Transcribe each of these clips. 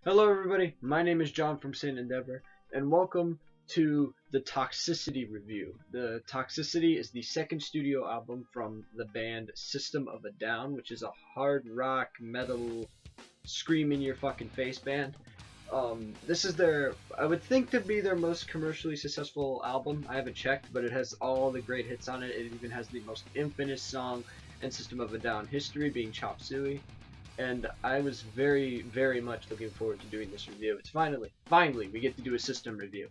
Hello everybody, my name is John from Saint Endeavor, and welcome to the Toxicity review. The Toxicity is the second studio album from the band System of a Down, which is a hard rock, metal, scream in your fucking face band. This is I would think to be their most commercially successful album. I haven't checked, but it has all the great hits on it. It even has the most infamous song in System of a Down history, being Chop Suey, and I was very, very much looking forward to doing this review. It's finally, we get to do a system review.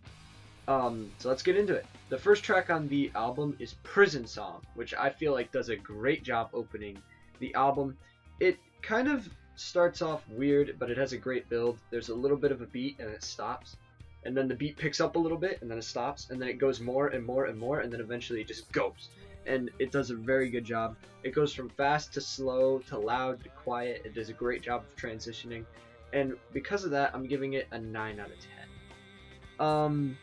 So let's get into it. The first track on the album is Prison Song, which I feel like does a great job opening the album. It kind of starts off weird, but it has a great build. There's a little bit of a beat, and it stops. And then the beat picks up a little bit, and then it stops, and then it goes more and more and more, and then eventually it just goes. And it does a very good job. It goes from fast to slow to loud to quiet. It does a great job of transitioning, and because of that, I'm giving it a 9 out of 10.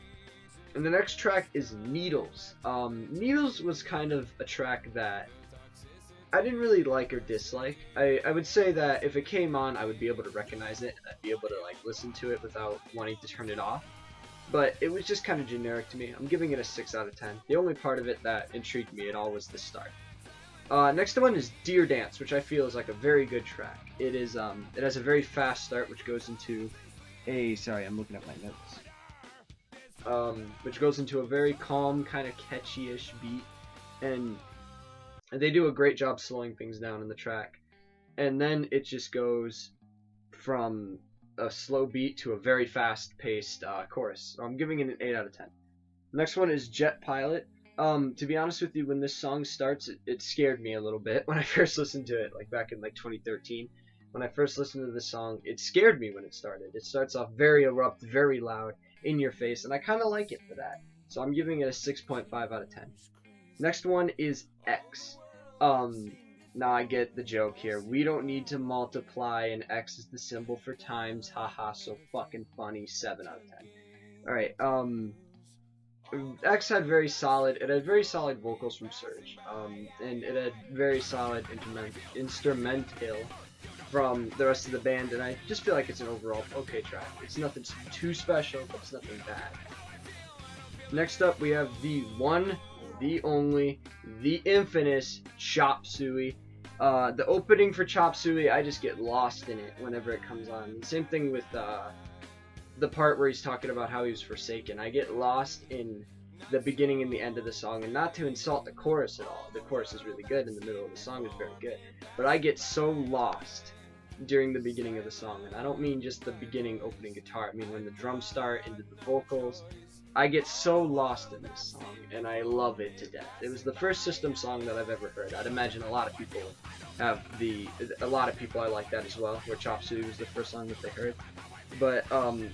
And the next track is Needles. Needles was kind of a track that I didn't really like or dislike. I would say that if it came on, I would be able to recognize it, and I'd be able to like listen to it without wanting to turn it off. But it was just kind of generic to me. I'm giving it a 6 out of 10. The only part of it that intrigued me at all was the start. Next one is Deer Dance, which I feel is like a very good track. It has a very fast start, which goes into I'm looking at my notes. Which goes into a very calm, kind of catchy-ish beat, and they do a great job slowing things down in the track. And then it just goes from a slow beat to a very fast-paced chorus. So I'm giving it an 8 out of 10. Next one is Jet Pilot. To be honest with you, when this song starts, it scared me a little bit when I first listened to it, like back in like 2013. When I first listened to this song, it scared me when it started. It starts off very abrupt, very loud, in your face, and I kind of like it for that. So I'm giving it a 6.5 out of 10. Next one is X. Now I get the joke here. We don't need to multiply, and X is the symbol for times. Haha, so fucking funny. 7 out of 10. Alright, X had very solid vocals from Surge. And it had very solid instrumental from the rest of the band, and I just feel like it's an overall okay track. It's nothing too special, but it's nothing bad. Next up, we have the one, the only, the infamous Chop Suey. The opening for Chop Suey, I just get lost in it whenever it comes on. Same thing with the part where he's talking about how he was forsaken. I get lost in the beginning and the end of the song, and not to insult the chorus at all. The chorus is really good, and the middle of the song is very good. But I get so lost during the beginning of the song, and I don't mean just the beginning opening guitar. I mean when the drums start into the vocals. I get so lost in this song, and I love it to death. It was the first System song that I've ever heard. I'd imagine a lot of people I like that as well, where Chop Suey was the first song that they heard. But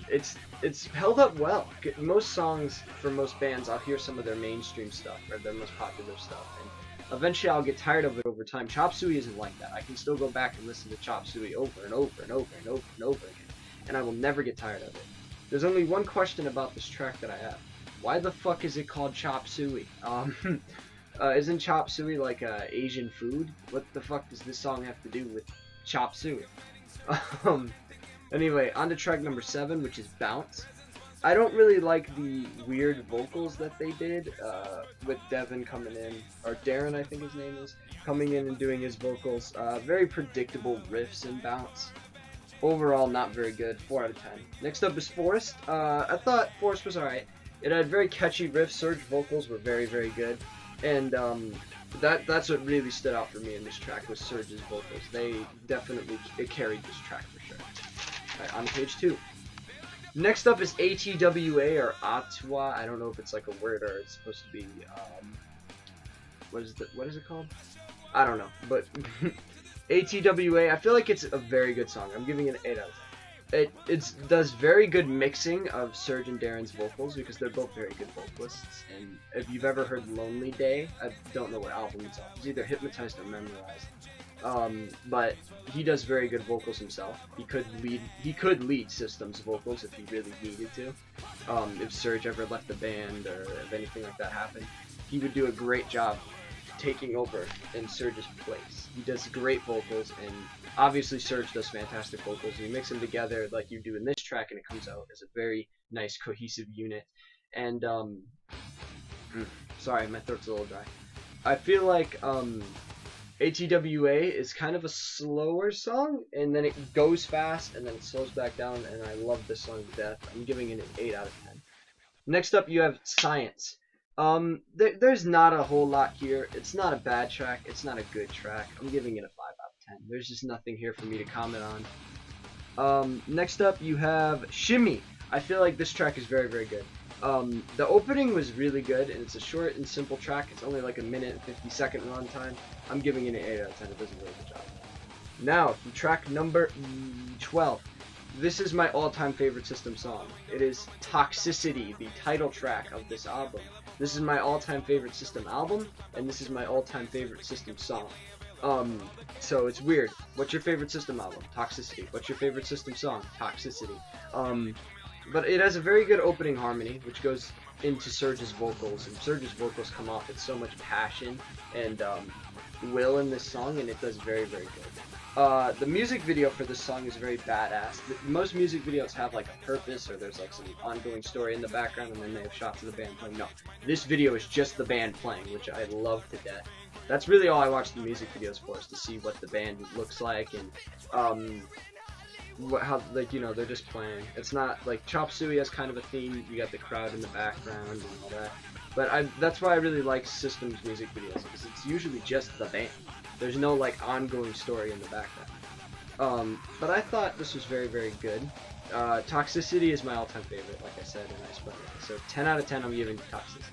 it's held up well. Most songs for most bands, I'll hear some of their mainstream stuff or their most popular stuff, and eventually I'll get tired of it over time. Chop Suey isn't like that. I can still go back and listen to Chop Suey over and over and over and over and over again, and I will never get tired of it. There's only one question about this track that I have. Why the fuck is it called Chop Suey? Isn't Chop Suey like Asian food? What the fuck does this song have to do with Chop Suey? Anyway, on to track number 7, which is Bounce. I don't really like the weird vocals that they did, with Devin coming in, or Darren I think his name is, coming in and doing his vocals. Very predictable riffs in Bounce. Overall, not very good. 4 out of 10. Next up is Forest. I thought Forest was alright. It had very catchy riffs. Surge vocals were very, very good. And that's what really stood out for me in this track was Surge's vocals. They definitely carried this track for sure. Alright, on to page 2. Next up is ATWA or ATWA. I don't know if it's like a word or it's supposed to be what is it called? I don't know, but ATWA, I feel like it's a very good song. I'm giving it an 8 out of 10. It does very good mixing of Serge and Darren's vocals because they're both very good vocalists. And if you've ever heard Lonely Day, I don't know what album it's on. It's either Hypnotized or Memorized. But he does very good vocals himself. He could lead System's vocals if he really needed to. If Serge ever left the band or if anything like that happened, he would do a great job. taking over in Surge's place. He does great vocals, and obviously Surge does fantastic vocals. You mix them together like you do in this track, and it comes out as a very nice cohesive unit. And sorry, my throat's a little dry. I feel like ATWA is kind of a slower song, and then it goes fast, and then it slows back down, and I love this song to death. I'm giving it an 8 out of 10. Next up, you have Science. There's not a whole lot here. It's not a bad track. It's not a good track. I'm giving it a 5 out of 10. There's just nothing here for me to comment on. Next up, you have Shimmy. I feel like this track is very, very good. The opening was really good, and it's a short and simple track. It's only like a minute and 50-second run time. I'm giving it an 8 out of 10. It does a really good job. Now, track number 12. This is my all-time favorite System song. It is Toxicity, the title track of this album. This is my all-time favorite System album, and this is my all-time favorite System song. So it's weird. What's your favorite System album? Toxicity. What's your favorite System song? Toxicity. But it has a very good opening harmony, which goes into Surge's vocals, and Surge's vocals come off with so much passion and will in this song, and it does very, very good. The music video for this song is very badass. Most music videos have like a purpose, or there's like some ongoing story in the background, and then they have shots of the band playing. No, this video is just the band playing, which I love to death. That's really all I watch the music videos for, is to see what the band looks like, and how, like, you know, they're just playing. It's not like Chop Suey has kind of a theme. You got the crowd in the background and all that. But that's why I really like System's music videos, because it's usually just the band. There's no like ongoing story in the background. But I thought this was very, very good. Toxicity is my all-time favorite, like I said, and I explained it. So 10 out of 10 I'm giving to Toxicity.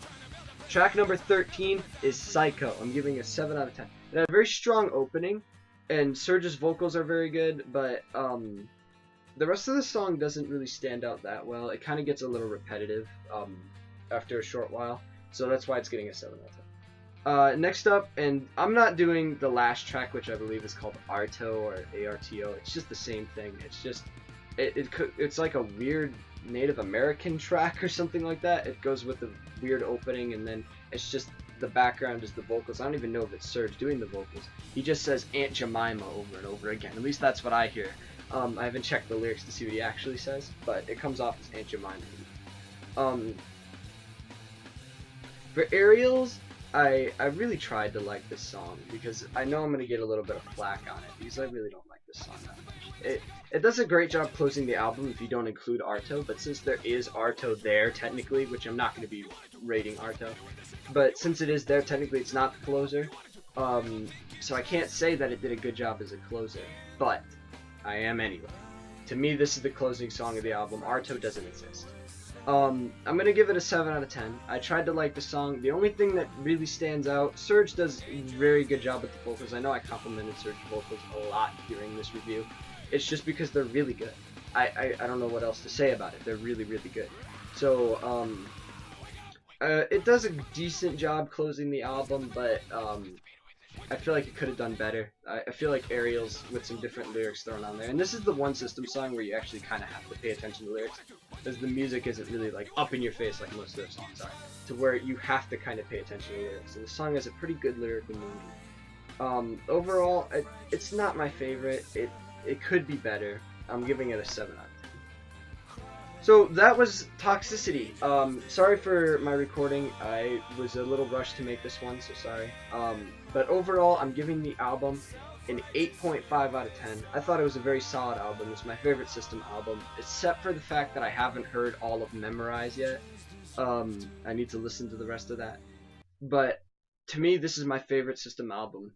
Track number 13 is Psycho. I'm giving it a 7 out of 10. It had a very strong opening, and Surge's vocals are very good, but the rest of the song doesn't really stand out that well. It kind of gets a little repetitive after a short while, so that's why it's getting a 7 out of 10. Next up, and I'm not doing the last track, which I believe is called Arto or ARTO. It's just the same thing. It's just it's like a weird Native American track or something like that. It goes with the weird opening, and then it's just the background is the vocals. I don't even know if it's Surge doing the vocals. He just says Aunt Jemima over and over again. At least that's what I hear. I haven't checked the lyrics to see what he actually says, but it comes off as Aunt Jemima. For Aerials, I really tried to like this song, because I know I'm going to get a little bit of flack on it, because I really don't like this song that much. It does a great job closing the album if you don't include Arto, but since there is Arto there technically, which I'm not going to be rating Arto, but since it is there technically, it's not the closer, so I can't say that it did a good job as a closer, but I am anyway. To me, this is the closing song of the album. Arto doesn't exist. I'm gonna give it a 7 out of 10. I tried to like the song. The only thing that really stands out, Surge does a very good job with the vocals. I know I complimented Surge's vocals a lot during this review. It's just because they're really good. I don't know what else to say about it. They're really, really good. So, it does a decent job closing the album, but, I feel like it could have done better. I feel like Aerials with some different lyrics thrown on there. And this is the one System song where you actually kind of have to pay attention to lyrics, because the music isn't really like up in your face like most of their songs are, to where you have to kind of pay attention to lyrics. And the song has a pretty good lyrical meaning. Overall, it's not my favorite. It could be better. I'm giving it a 7 out of 10. So that was Toxicity. Sorry for my recording. I was a little rushed to make this one, so sorry. But overall, I'm giving the album an 8.5 out of 10. I thought it was a very solid album. It's my favorite System album, except for the fact that I haven't heard all of Memorize yet. I need to listen to the rest of that. But to me, this is my favorite System album,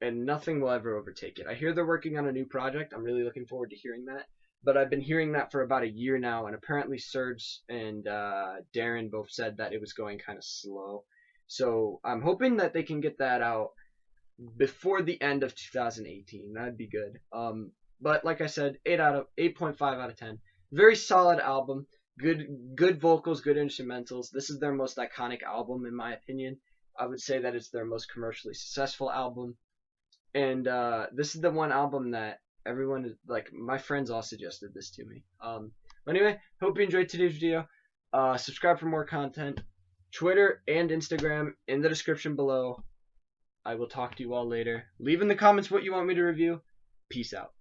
and nothing will ever overtake it. I hear they're working on a new project. I'm really looking forward to hearing that. But I've been hearing that for about a year now, and apparently Surge and Darren both said that it was going kind of slow. So I'm hoping that they can get that out before the end of 2018. That'd be good. But like I said, 8.5 out of 10. Very solid album. Good vocals, good instrumentals. This is their most iconic album, in my opinion. I would say that it's their most commercially successful album. And this is the one album that everyone is like, my friends all suggested this to me. Anyway, hope you enjoyed today's video. Subscribe for more content. Twitter and Instagram in the description below. I will talk to you all later. Leave in the comments what you want me to review. Peace out.